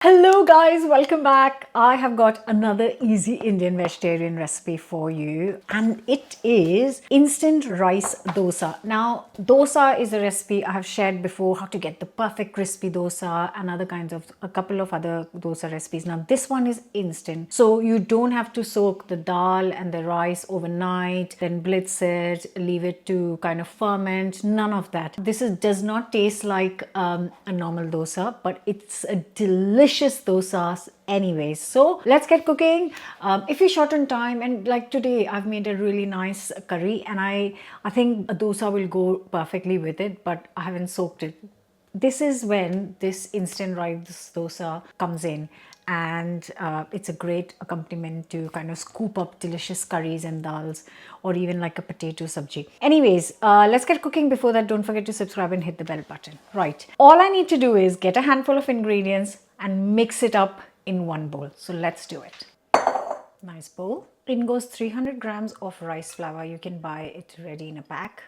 Hello guys, welcome back. I have got another easy Indian vegetarian recipe for you and it is instant rice dosa. Now dosa is a recipe I have shared before, how to get the perfect crispy dosa and other kinds of a couple of other dosa recipes. Now this one is instant, so you don't have to soak the dal and the rice overnight, then blitz it, leave it to kind of ferment, none of that. Does not taste like a normal dosa, but it's a delicious dosas anyways. So let's get cooking. If you're short on time, and like today I've made a really nice curry and I think a dosa will go perfectly with it, but I haven't soaked it. This is when this instant rice dosa comes in, and it's a great accompaniment to kind of scoop up delicious curries and dals, or even like a potato sabji. Anyways, let's get cooking. Before that, don't forget to subscribe and hit the bell button. Right, all I need to do is get a handful of ingredients and mix it up in one bowl. So let's do it. Nice bowl. In goes 300 grams of rice flour. You can buy it ready in a pack.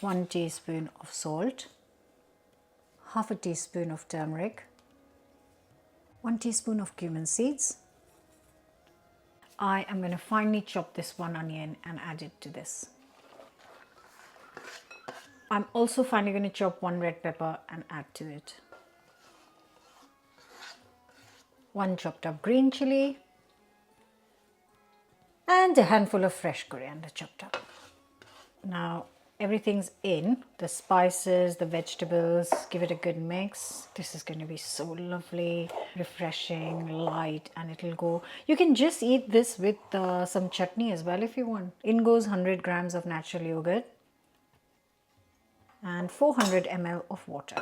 1 teaspoon of salt, half a teaspoon of turmeric, 1 teaspoon of cumin seeds. I am going to finely chop this 1 onion and add it to this. I'm also finally going to chop 1 red pepper and add to it. 1 chopped up green chili and a handful of fresh coriander chopped up. Now everything's in, the spices, the vegetables, give it a good mix. This is going to be so lovely, refreshing, light, and it'll go. You can just eat this with some chutney as well if you want. In goes 100 grams of natural yogurt and 400 ml of water.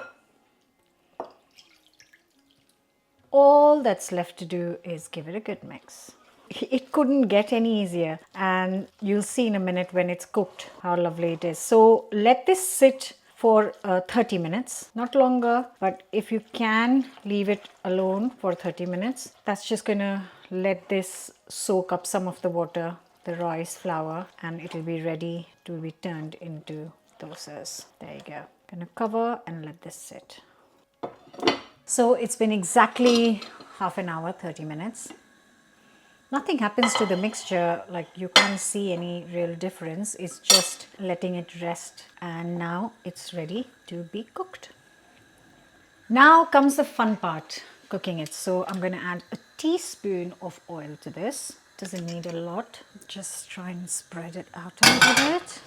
All that's left to do is give it a good mix. It couldn't get any easier, and you'll see in a minute when it's cooked how lovely it is. So let this sit for 30 minutes, not longer, but if you can leave it alone for 30 minutes, that's just gonna let this soak up some of the water, the rice flour, and it'll be ready to be turned into dosas. There you go. Gonna cover and let this sit. So it's been exactly half an hour, 30 minutes. Nothing happens to the mixture, like you can't see any real difference. It's just letting it rest, and now it's ready to be cooked. Now comes the fun part, cooking it. So I'm going to add a teaspoon of oil to this. Doesn't need a lot, just try and spread it out a little bit.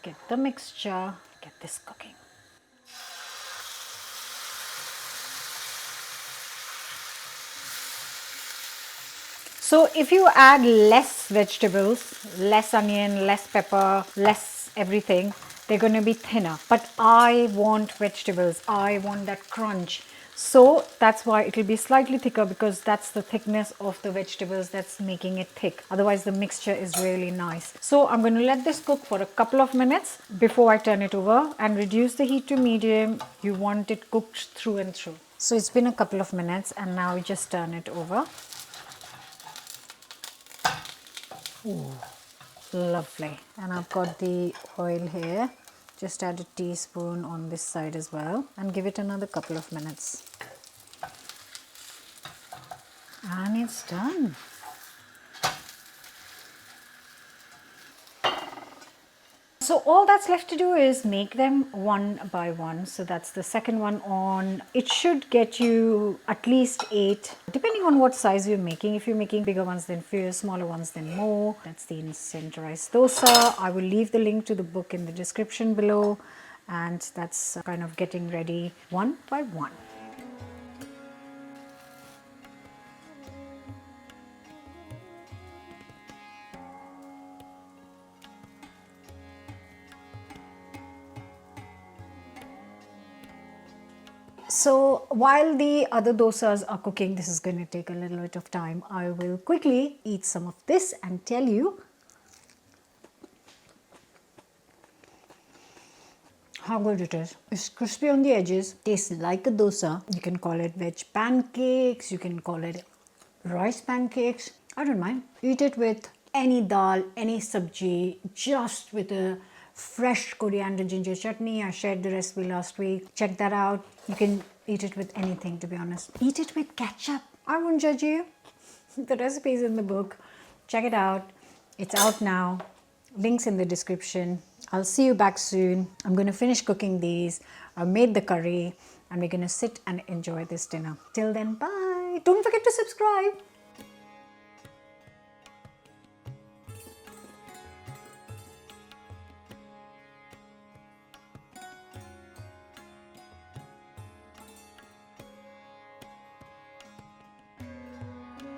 Get the mixture, get this cooking. So if you add less vegetables, less onion, less pepper, less everything, they're going to be thinner. But I want vegetables, I want that crunch. So that's why it will be slightly thicker, because that's the thickness of the vegetables that's making it thick. Otherwise the mixture is really nice. So I'm going to let this cook for a couple of minutes before I turn it over, and reduce the heat to medium. You want it cooked through and through. So it's been a couple of minutes, and now we just turn it over. Ooh, lovely. And I've got the oil here. Just add a teaspoon on this side as well, and give it another couple of minutes. And it's done. So all that's left to do is make them one by one. So that's the second one on. It should get you at least 8, depending on what size you're making. If you're making bigger ones, then fewer, smaller ones, then more. That's the instant rice dosa. I will leave the link to the book in the description below. And that's kind of getting ready one by one. So while the other dosas are cooking, this is going to take a little bit of time. I will quickly eat some of this and tell you how good it is. It's crispy on the edges, tastes like a dosa. You can call it veg pancakes, you can call it rice pancakes. I don't mind. Eat it with any dal, any sabji, just with a fresh coriander ginger chutney. I shared the recipe last week. Check that out. You can eat it with anything, to be honest. Eat it with ketchup. I won't judge you. The recipe is in the book. Check it out. It's out now. Links in the description. I'll see you back soon. I'm going to finish cooking these. I've made the curry and we're going to sit and enjoy this dinner. Till then, bye. Don't forget to subscribe.